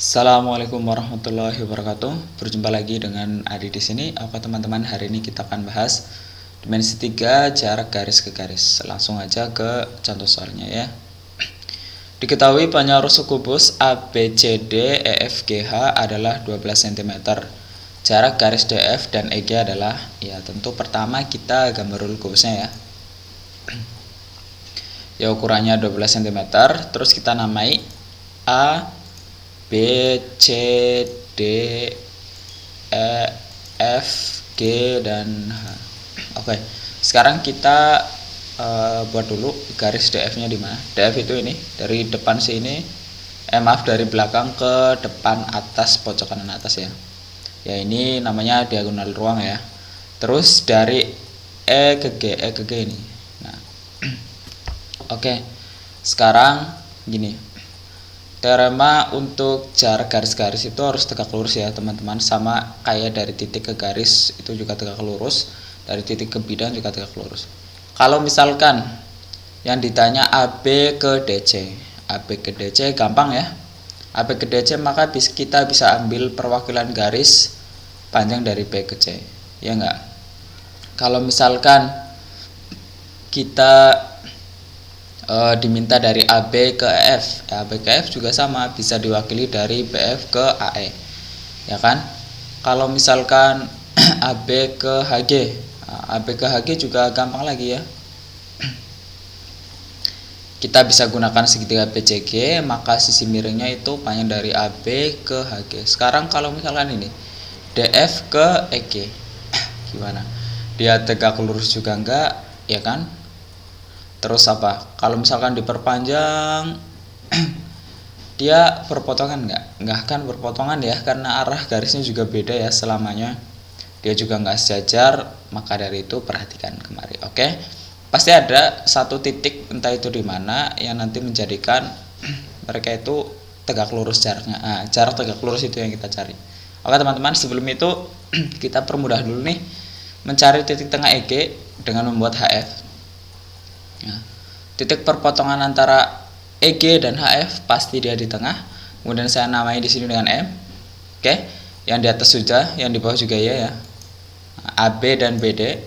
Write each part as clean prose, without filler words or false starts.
Assalamualaikum warahmatullahi wabarakatuh. Berjumpa lagi dengan Adi di sini. Oke teman-teman, hari ini kita akan bahas dimensi 3 jarak garis ke garis. Langsung aja ke contoh soalnya ya. Diketahui panjang rusuk kubus ABCD EFGH adalah 12 cm. Jarak garis DF dan EG adalah, ya tentu pertama kita gambar dulu kubusnya ya. Ya ukurannya 12 cm. Terus kita namai A, B, C, D, E, F, G, dan H. Oke, sekarang kita buat dulu garis DF-nya di mana. DF itu ini dari depan sini, maaf dari belakang ke depan atas pojok kanan atas ya. Ya ini namanya diagonal ruang ya. Terus dari E ke G ini. Nah, oke, sekarang gini. Teorema untuk jarak garis-garis itu harus tegak lurus ya teman-teman, sama kayak dari titik ke garis itu juga tegak lurus, dari titik ke bidang juga tegak lurus. Kalau misalkan yang ditanya AB ke DC, AB ke DC gampang ya. AB ke DC maka kita bisa ambil perwakilan garis panjang dari B ke C, ya enggak? Kalau misalkan kita diminta dari AB ke EF, AB ke EF juga sama, bisa diwakili dari BF ke AE, ya kan? Kalau misalkan AB ke HG, AB ke HG juga gampang lagi ya. Kita bisa gunakan segitiga PCG, maka sisi miringnya itu panjang dari AB ke HG. Sekarang kalau misalkan ini DF ke EG, gimana? Dia tegak lurus juga enggak, ya kan? Terus apa? Kalau misalkan diperpanjang, dia berpotongan nggak akan berpotongan ya, karena arah garisnya juga beda ya selamanya. Dia juga nggak sejajar, maka dari itu perhatikan kemari. Oke, pasti ada satu titik entah itu di mana yang nanti menjadikan mereka itu tegak lurus jaraknya. Nah, jarak tegak lurus itu yang kita cari. Oke teman-teman, sebelum itu kita permudah dulu nih mencari titik tengah EG dengan membuat HF. Ya. Titik perpotongan antara EG dan HF pasti dia di tengah. Kemudian saya namai di sini dengan M. Oke, yang di atas sudah, yang di bawah juga ya. AB dan BD.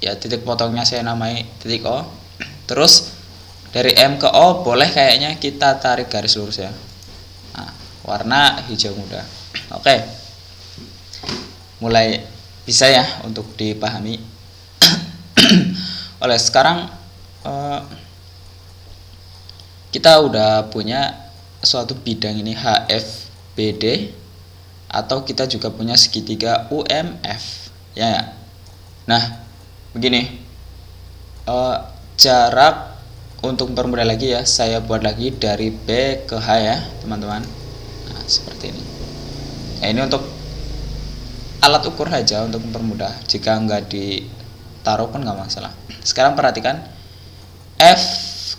Ya, titik potongnya saya namai titik O. Terus dari M ke O boleh kayaknya kita tarik garis lurus ya. Nah, warna hijau muda. Oke. Mulai bisa ya untuk dipahami. Oleh sekarang kita udah punya suatu bidang ini HFBD, atau kita juga punya segitiga UMF ya. Nah begini, jarak untuk mempermudah lagi ya, saya buat lagi dari B ke H ya teman-teman. Nah seperti ini. Nah, ini untuk alat ukur saja untuk mempermudah, jika nggak ditaruh pun nggak masalah. Sekarang perhatikan F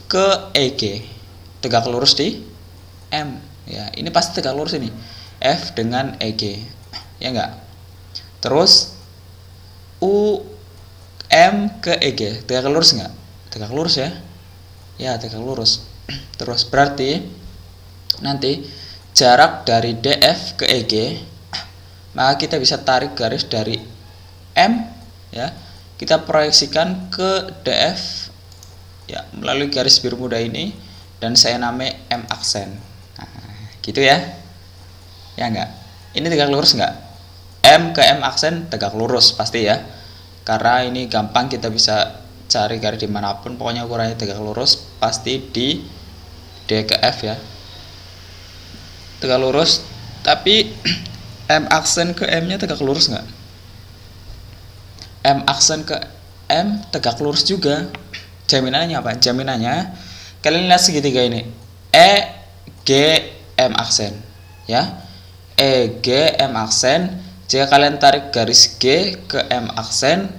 ke EG tegak lurus di M ya, ini pasti tegak lurus ini F dengan EG ya enggak. Terus UM ke EG tegak lurus enggak? Tegak lurus ya, ya tegak lurus. Terus berarti nanti jarak dari DF ke EG, maka kita bisa tarik garis dari M ya, kita proyeksikan ke DF ya melalui garis biru muda ini, dan saya namai M aksen. Nah, gitu ya. Ya enggak? Ini tegak lurus enggak? M ke M aksen tegak lurus pasti ya. Karena ini gampang, kita bisa cari garis dimanapun, pokoknya ukurannya tegak lurus pasti di D ke F ya. Tegak lurus, tapi M aksen ke M-nya tegak lurus enggak? M aksen ke M tegak lurus juga. Jaminannya apa? Jaminannya kalian lihat segitiga ini, E G M aksen ya, E G M aksen. Jika kalian tarik garis G ke M aksen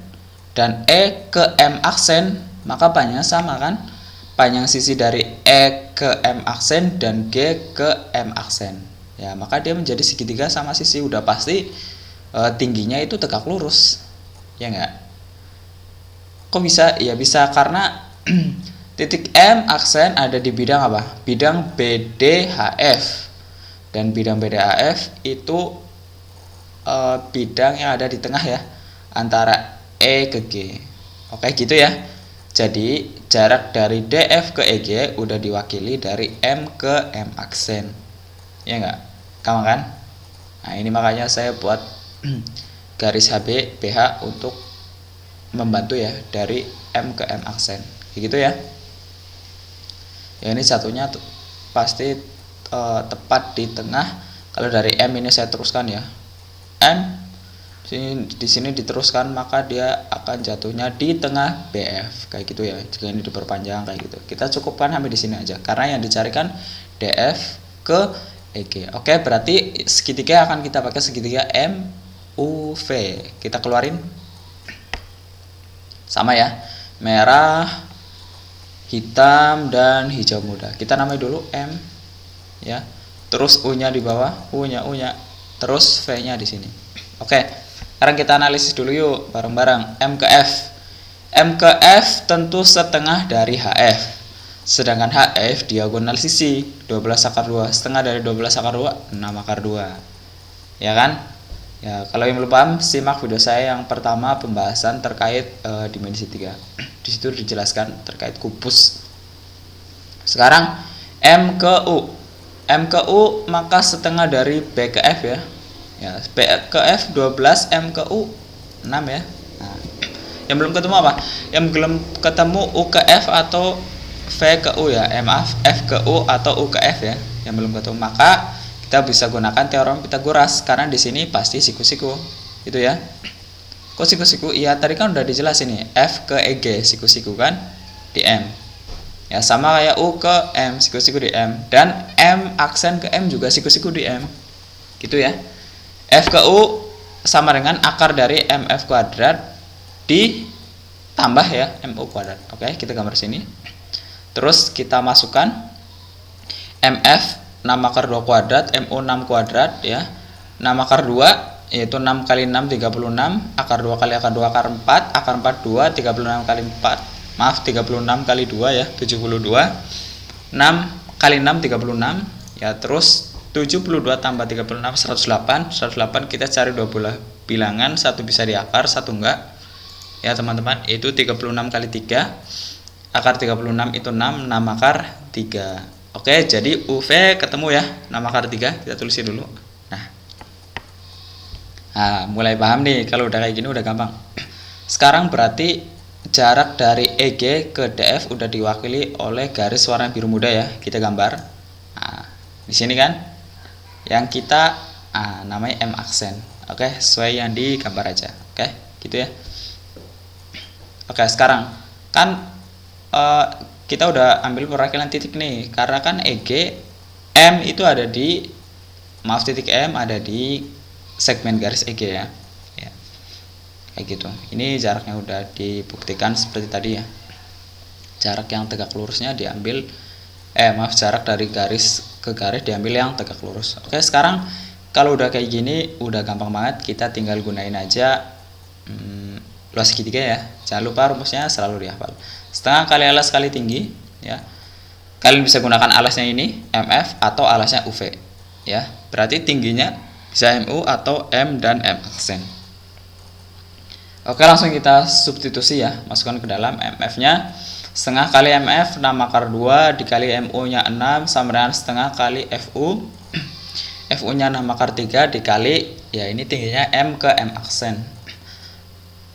dan E ke M aksen, maka panjangnya sama kan? Panjang sisi dari E ke M aksen dan G ke M aksen ya, maka dia menjadi segitiga sama sisi, udah pasti tingginya itu tegak lurus ya enggak? Kok bisa? Ya bisa karena titik M aksen ada di bidang apa? Bidang BDHF. Dan bidang BDAF itu bidang yang ada di tengah ya, antara E ke G. Oke gitu ya. Jadi jarak dari DF ke EG udah diwakili dari M ke M aksen. Ya enggak? Gampang kan? Nah ini makanya saya buat garis HB BH untuk membantu ya dari M ke M aksen. Gitu ya. Ya ini satunya pasti tepat di tengah. Kalau dari M ini saya teruskan ya, M di sini diteruskan, maka dia akan jatuhnya di tengah BF kayak gitu ya. Jika ini diperpanjang kayak gitu, kita cukupkan sampai di sini aja karena yang dicarikan DF ke EG. Oke, berarti segitiga akan kita pakai segitiga MUV. Kita keluarin sama ya, merah, hitam, dan hijau muda. Kita namai dulu M ya, terus U-nya di bawah, U-nya, terus V-nya di sini. Oke, sekarang kita analisis dulu yuk bareng-bareng. M ke F. M ke F tentu setengah dari HF. Sedangkan HF diagonal sisi 12 akar 2. Setengah dari 12 akar 2 6 akar 2. Ya kan? Ya, kalau yang belum paham simak video saya yang pertama pembahasan terkait dimensi 3. Di situ dijelaskan terkait kubus. Sekarang M ke U. M ke U maka setengah dari B ke F ya. Ya, B ke F 12, M ke U 6 ya. Nah, yang belum ketemu apa? Yang belum ketemu U ke F atau V ke U ya. Maaf, F ke U atau U ke F ya. Yang belum ketemu, maka kita bisa gunakan teorem Pitagoras karena di sini pasti siku-siku. Itu ya. Kok siku-siku? Iya, tadi kan udah dijelasin nih. F ke EG siku-siku kan di M. Ya, sama kayak U ke M, siku-siku di M, dan M aksen ke M juga siku-siku di M. Gitu ya. F ke U sama dengan akar dari MF kuadrat ditambah ya MU kuadrat. Oke, kita gambar sini. Terus kita masukkan MF 6 akar 2 kuadrat, MU 6 kuadrat ya. 6 akar 2 yaitu 6 kali 6 36, akar 2 kali akar 2 akar 4, akar 4 2, 36 kali 4. Maaf, 36 kali 2 ya, 72. 6 kali 6 36 ya, terus 72 tambah 36 108. 108 kita cari dua bilangan, satu bisa di akar, satu enggak. Ya teman-teman, itu 36 kali 3. Akar 36 itu 6, 6 akar 3. Oke, jadi UV ketemu ya, 6 akar 3. Kita tulisin dulu. Nah, mulai paham nih, kalau udah kayak gini udah gampang. Sekarang berarti jarak dari EG ke DF udah diwakili oleh garis warna biru muda ya. Kita gambar. Nah, di sini kan yang kita namanya M aksen. Oke, sesuai yang digambar aja. Oke, gitu ya. Oke, sekarang kan kita udah ambil perwakilan titik nih, karena kan EG M itu ada di, maaf, titik M ada di segmen garis EG ya. Kayak gitu. Ini jaraknya udah dibuktikan seperti tadi ya. Jarak yang tegak lurusnya diambil jarak dari garis ke garis diambil yang tegak lurus. Oke, sekarang kalau udah kayak gini udah gampang banget, kita tinggal gunain aja luas segitiga ya. Jangan lupa rumusnya selalu dihafal. Setengah kali alas kali tinggi ya. Kalian bisa gunakan alasnya ini MF atau alasnya UV ya. Berarti tingginya bisa MU atau M dan M aksen. Oke, langsung kita substitusi ya, masukkan ke dalam. MF-nya setengah kali MF 6 akar 2 dikali MU-nya 6 sama dengan setengah kali FU. FU-nya 6 akar 3 dikali, ya ini tingginya M ke M aksen.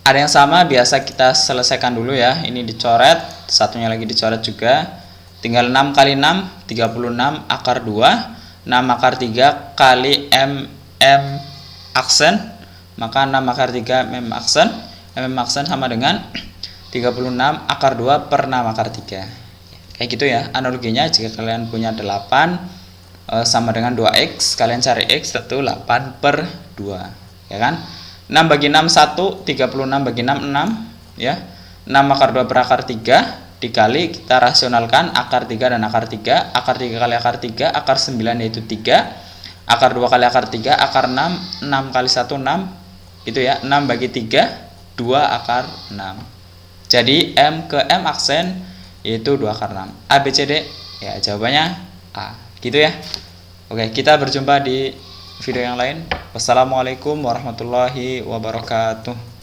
Ada yang sama, biasa kita selesaikan dulu ya. Ini dicoret, satunya lagi dicoret juga. Tinggal 6 kali 6 36 akar 2, 6 akar 3 kali M aksen. Maka 6 akar 3 M aksen. M aksen sama dengan 36 akar 2 per 6 akar 3. Kayak gitu ya. Analoginya jika kalian punya 8 sama dengan 2X, kalian cari X tentu 8 per 2. Ya kan? 6 bagi 6 1, 36 bagi 6 6 ya. 6 akar 2 per akar 3 dikali, kita rasionalkan akar 3 dan akar 3. Akar 3 kali akar 3, akar 9 yaitu 3. Akar 2 kali akar 3, akar 6. 6 kali 1 6. Itu ya, 6 bagi 3 2 akar 6. Jadi M ke M aksen yaitu 2 akar 6. A B C D ya, jawabannya A. Gitu ya. Oke, kita berjumpa di video yang lain. Wassalamualaikum warahmatullahi wabarakatuh.